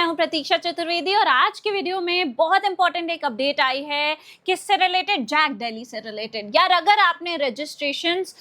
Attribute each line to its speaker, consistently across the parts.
Speaker 1: हूं प्रतीक्षा चतुर्वेदी और आज की वीडियो में बहुत इंपॉर्टेंट एक अपडेट आई है किससे रिलेटेड, जैक दिल्ली से रिलेटेड। यार अगर आपने रजिस्ट्रेशंस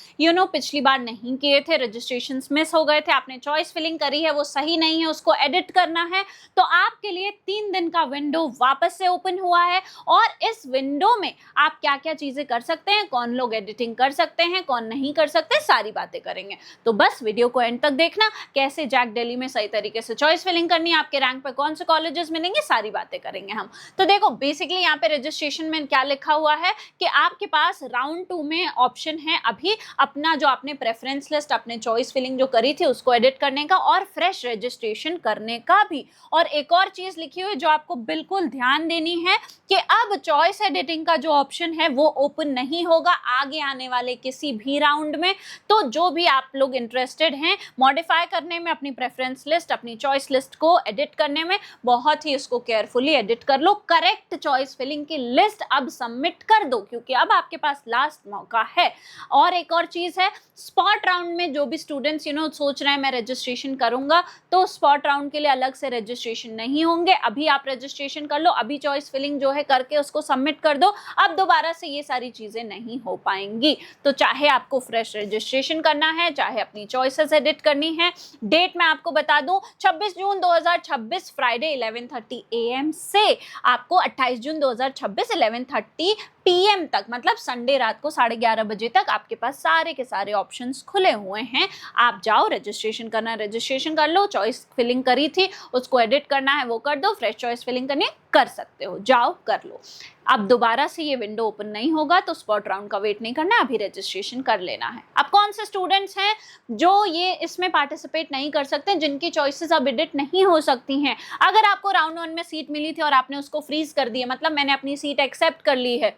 Speaker 1: पिछली बार नहीं किए थे, रजिस्ट्रेशंस मिस हो गए थे, आपने चॉइस फिलिंग करी है वो सही नहीं है, उसको एडिट करना है, तो आपके लिए 3 दिन का विंडो वापस से ओपन हुआ है। और इस विंडो में आप क्या क्या चीजें कर सकते हैं, कौन लोग एडिटिंग कर सकते हैं, कौन नहीं कर सकते, सारी बातें करेंगे। तो बस वीडियो को एंड तक देखना, कैसे जैक दिल्ली में सही तरीके से चॉइस फिलिंग करनी है, आपके रैंक पे कौन से कॉलेजेस मिलेंगे, सारी बातें करेंगे हम। तो देखो बेसिकली यहाँ पे रजिस्ट्रेशन में क्या लिखा हुआ है कि आपके पास राउंड 2 में ऑप्शन है अभी अपना जो आपने प्रेफरेंस लिस्ट, अपने चॉइस फिलिंग जो करी थी उसको एडिट करने का और फ्रेश रजिस्ट्रेशन करने का भी। और एक और चीज लिखी हुई जो आपको बिल्कुल ध्यान देनी है कि अब चॉइस एडिटिंग का जो ऑप्शन है वो ओपन नहीं होगा आगे आने वाले किसी भी राउंड में। तो जो भी आप लोग इंटरेस्टेड हैं मॉडिफाई करने में, अपनी प्रेफरेंस लिस्ट, अपनी चॉइस लिस्ट को एडिट करने में, बहुत ही इसको केयरफुली एडिट कर लो। करेक्ट चॉइस फिलिंग की लिस्ट अब सबमिट कर दो क्योंकि अब आपके पास लास्ट मौका है। और एक और चीज है, स्पॉट राउंड में जो भी स्टूडेंट्स सोच रहे हैं मैं रजिस्ट्रेशन करूंगा, तो स्पॉट राउंड के लिए अलग से रजिस्ट्रेशन नहीं होंगे। अभी आप रजिस्ट्रेशन कर लो, अभी चॉइस फिलिंग जो है करके उसको सबमिट कर दो। अब दोबारा से ये सारी चीजें नहीं हो पाएंगी। तो चाहे आपको फ्रेश रजिस्ट्रेशन करना है, चाहे अपनी चॉइसेस एडिट करनी है, डेट मैं आपको बता दूं 26 जून 2026 फ्राइडे 11:30 AM से आपको 28 जून 2026 11:30 PM तक, मतलब संडे रात को 11:30 बजे तक आपके पास सारे के सारे ऑप्शंस खुले हुए हैं। आप जाओ, रजिस्ट्रेशन करना है रजिस्ट्रेशन कर लो, चॉइस फिलिंग करी थी उसको एडिट करना है वो कर दो, फ्रेश चॉइस फिलिंग करनी है कर सकते हो, जाओ कर लो। अब दोबारा से ये विंडो ओपन नहीं होगा तो स्पॉट राउंड का वेट नहीं करना है, अभी रजिस्ट्रेशन कर लेना है। अब कौन से स्टूडेंट्स हैं जो ये इसमें पार्टिसिपेट नहीं कर सकते, जिनकी चॉइसेस अब एडिट नहीं हो सकती हैं? अगर आपको राउंड 1 में सीट मिली थी और आपने उसको फ्रीज कर दिया, मतलब मैंने अपनी सीट एक्सेप्ट कर ली है,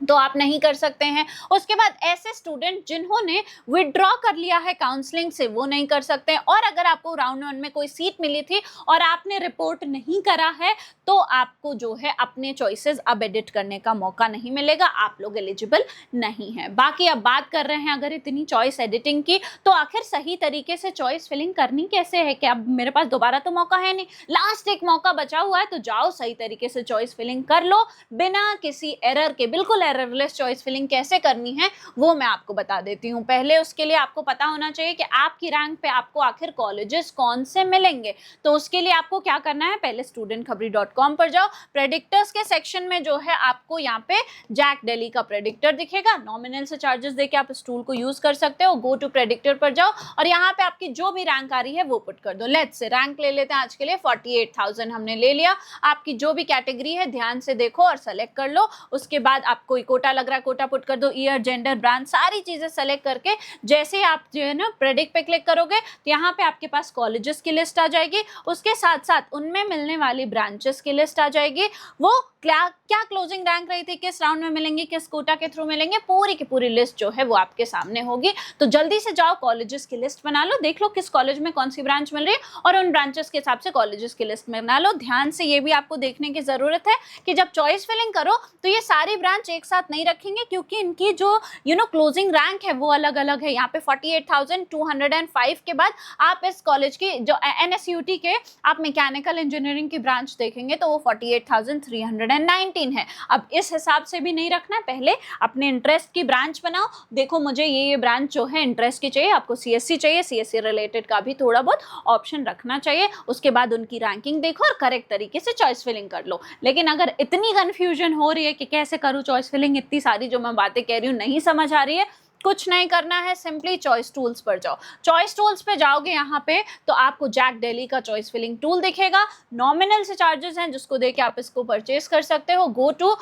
Speaker 1: तो आप नहीं कर सकते हैं। उसके बाद ऐसे स्टूडेंट जिन्होंने विड्रॉ कर लिया है काउंसलिंग से वो नहीं कर सकते हैं। और अगर आपको राउंड 1 में कोई सीट मिली थी और आपने रिपोर्ट नहीं करा है तो आपको जो है अपने चॉइसेस अब एडिट करने का मौका नहीं मिलेगा, आप लोग एलिजिबल नहीं है। बाकी अब बात कर रहे हैं अगर इतनी चॉइस एडिटिंग की, तो आखिर सही तरीके से चॉइस फिलिंग करनी कैसे है? कि अब मेरे पास दोबारा तो मौका है नहीं, लास्ट एक मौका बचा हुआ है, तो जाओ सही तरीके से चॉइस फिलिंग कर लो बिना किसी एरर के। बिल्कुल एररलेस चॉइस फिलिंग कैसे करनी है वो मैं आपको बता देती हूँ। पहले उसके लिए आपको पता होना चाहिए कि आपकी रैंक पे आपको आखिर कॉलेजेस कौन से मिलेंगे। तो उसके लिए आपको क्या करना है, पहले studentkhabri.com पर जाओ, प्रेडिक्टर्स के सेक्शन में जो है आपको यहाँ पे जैक दिल्ली का प्रेडिक्टर दिखेगा। नॉमिनल से चार्जेस देके आप इस टूल को यूज कर सकते हो। गो टू प्रेडिक्टर पर जाओ और यहाँ पे आपकी जो भी रैंक आ रही है वो पुट कर दो। लेट्स से रैंक ले लेते हैं आज के लिए 48,000 हमने ले लिया। आपकी जो भी कैटेगरी है ध्यान से देखो और सेलेक्ट कर लो। उसके बाद आपको कोटा लग रहा है, कोटा पुट कर दो, ईयर, जेंडर, ब्रांच, सारी चीजें सेलेक्ट करके जैसे ही आप जो है ना प्रेडिक्ट पे क्लिक करोगे तो यहाँ पे आपके पास कॉलेजेस की लिस्ट आ जाएगी। उसके साथ साथ उनमें मिलने वाली ब्रांचेस की लिस्ट आ जाएगी। वो क्या क्लोजिंग रैंक रही थी, किस राउंड में मिलेंगे, किस कोटा के थ्रू मिलेंगे, पूरी की पूरी लिस्ट जो है वो आपके सामने होगी। तो जल्दी से जाओ कॉलेजेस की लिस्ट बना लो, देख लो किस कॉलेज में कौन सी ब्रांच मिल रही है और उन ब्रांचेस के हिसाब से कॉलेजेस की लिस्ट बना लो। ध्यान से ये भी आपको देखने की जरूरत है कि जब चॉइस फिलिंग करो तो ये सारी ब्रांच एक साथ नहीं रखेंगे क्योंकि इनकी जो क्लोजिंग रैंक है वो अलग अलग है। यहाँ पे 48,205 के बाद आप इस कॉलेज की जो NSUT के आप मैकेनिकल इंजीनियरिंग की ब्रांच देखेंगे तो वो 48,319 है। अब इस हिसाब से भी नहीं रखना, पहले अपने इंटरेस्ट की ब्रांच बनाओ। देखो मुझे ये ब्रांच जो है इंटरेस्ट की चाहिए, आपको CSC चाहिए, CSC रिलेटेड का भी थोड़ा बहुत ऑप्शन रखना चाहिए। उसके बाद उनकी रैंकिंग देखो और करेक्ट तरीके से चॉइस फिलिंग कर लो। लेकिन अगर इतनी कंफ्यूजन हो रही है कि कैसे करूँ चॉइस फिलिंग, इतनी सारी जो मैं बातें कह रही हूँ नहीं समझ आ रही है, कुछ नहीं करना है, सिंपली चॉइस टूल्स पर जाओ। चॉइस टूल्स पे जाओगे यहाँ पे तो आपको जैक दिल्ली का चॉइस फिलिंग टूल दिखेगा। नॉमिनल से चार्जेस हैं जिसको देके आप इसको परचेज कर सकते हो। गो टू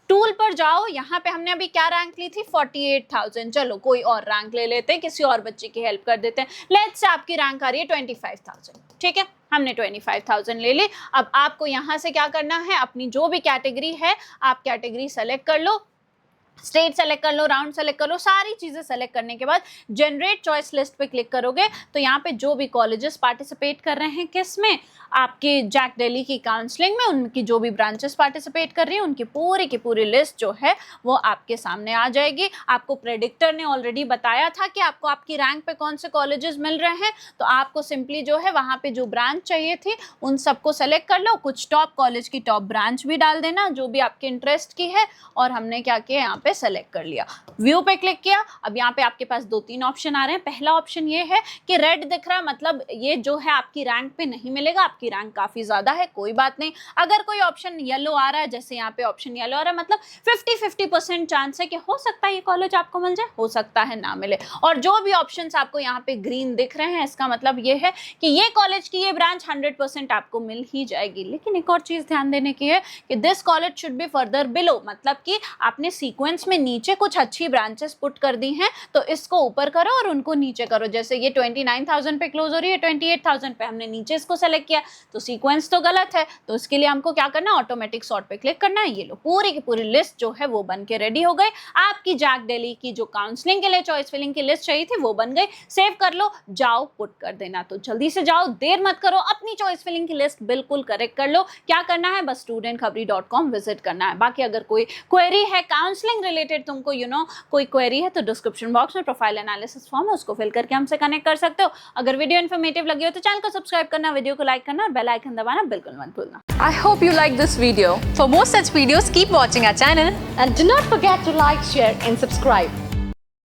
Speaker 1: टूल पर जाओ, यहाँ पे हमने अभी क्या रैंक ली थी 48,000, चलो कोई और रैंक ले लेते हैं, किसी और बच्चे की हेल्प कर देते हैं। लेट्स से आपकी रैंक आ रही है 25,000, ठीक है, हमने 25,000 ले ली। अब आपको यहाँ से क्या करना है, अपनी जो भी कैटेगरी है आप कैटेगरी सेलेक्ट कर लो। स्टेट सेलेक्ट कर लो, राउंड सेलेक्ट कर लो, सारी चीज़ें सेलेक्ट करने के बाद जनरेट चॉइस लिस्ट पे क्लिक करोगे तो यहाँ पे जो भी कॉलेजेस पार्टिसिपेट कर रहे हैं किस में, आपके जैक दिल्ली की काउंसलिंग में, उनकी जो भी ब्रांचेस पार्टिसिपेट कर रही हैं उनकी पूरी की पूरी लिस्ट जो है वो आपके सामने आ जाएगी। आपको प्रेडिक्टर ने ऑलरेडी बताया था कि आपको आपकी रैंक पे कौन से कॉलेजेस मिल रहे हैं, तो आपको सिंपली जो है वहाँ पे जो ब्रांच चाहिए थी उन सबको सेलेक्ट कर लो, कुछ टॉप कॉलेज की टॉप ब्रांच भी डाल देना जो भी आपके इंटरेस्ट की है, और हमने क्या किया यहाँ पे सेलेक्ट कर लिया, व्यू पे क्लिक किया। अब यहाँ पे आपके पास 2-3 ऑप्शन आ रहे हैं। पहला ऑप्शन ये है कि रेड दिख रहा है, मतलब ये जो है आपकी रैंक पे नहीं मिलेगा, आपकी रैंक काफी ज्यादा है, कोई बात नहीं। अगर कोई ऑप्शन येलो आ रहा है, जैसे यहाँ पे ऑप्शन येलो आ रहा है, मतलब 50-50% चांस है कि हो सकता है ये कॉलेज आपको मिल जाए, हो सकता है ना मिले। और जो भी ऑप्शन आपको यहाँ पे ग्रीन दिख रहे हैं इसका मतलब ये है कि ये कॉलेज की ये ब्रांच 100% आपको मिल ही जाएगी। लेकिन एक और चीज ध्यान देने की है कि this college should be further below, मतलब कि आपने सीक्वेंस में नीचे कुछ अच्छी ब्रांचेस पुट कर दी हैं तो इसको ऊपर करो और उनको नीचे करो। जैसे ये 29,000 पे क्लोज हो रही है, 28,000 पे हमने नीचे इसको सेलेक्ट किया तो सीक्वेंस तो गलत है, तो इसके लिए हमको क्या करना है, ऑटोमेटिक सॉर्ट पे क्लिक करना है। ये लो पूरी की पूरी लिस्ट जो है वो बन के रेडी हो गई। आपकी जैक दिल्ली की जो काउंसलिंग के लिए चॉइस फिलिंग की लिस्ट चाहिए थी वो बन गई। सेव कर लो, जाओ पुट कर देना। तो जल्दी से जाओ, देर मत करो, अपनी चॉइस फिलिंग की लिस्ट बिल्कुल करेक्ट कर लो। क्या करना है, बस studentkhabri.com विजिट करना है। बाकी अगर कोई क्वेरी है काउंसलिंग रिलेटेड, तुमको कोई क्वेरी है तो डिस्क्रिप्शन बॉक्स में प्रोफाइल एनालिसिस फॉर्म है, उसको फिल करके हमसे कनेक्ट कर सकते हो। अगर वीडियो इन्फॉर्मेटिव लगी हो तो चैनल को सब्सक्राइब करना, वीडियो को लाइक करना और बेल आइकन दबाना बिल्कुल मत भूलना।
Speaker 2: I hope you like this video. For more such videos, keep watching our channel.
Speaker 3: And do not forget to like, share and subscribe.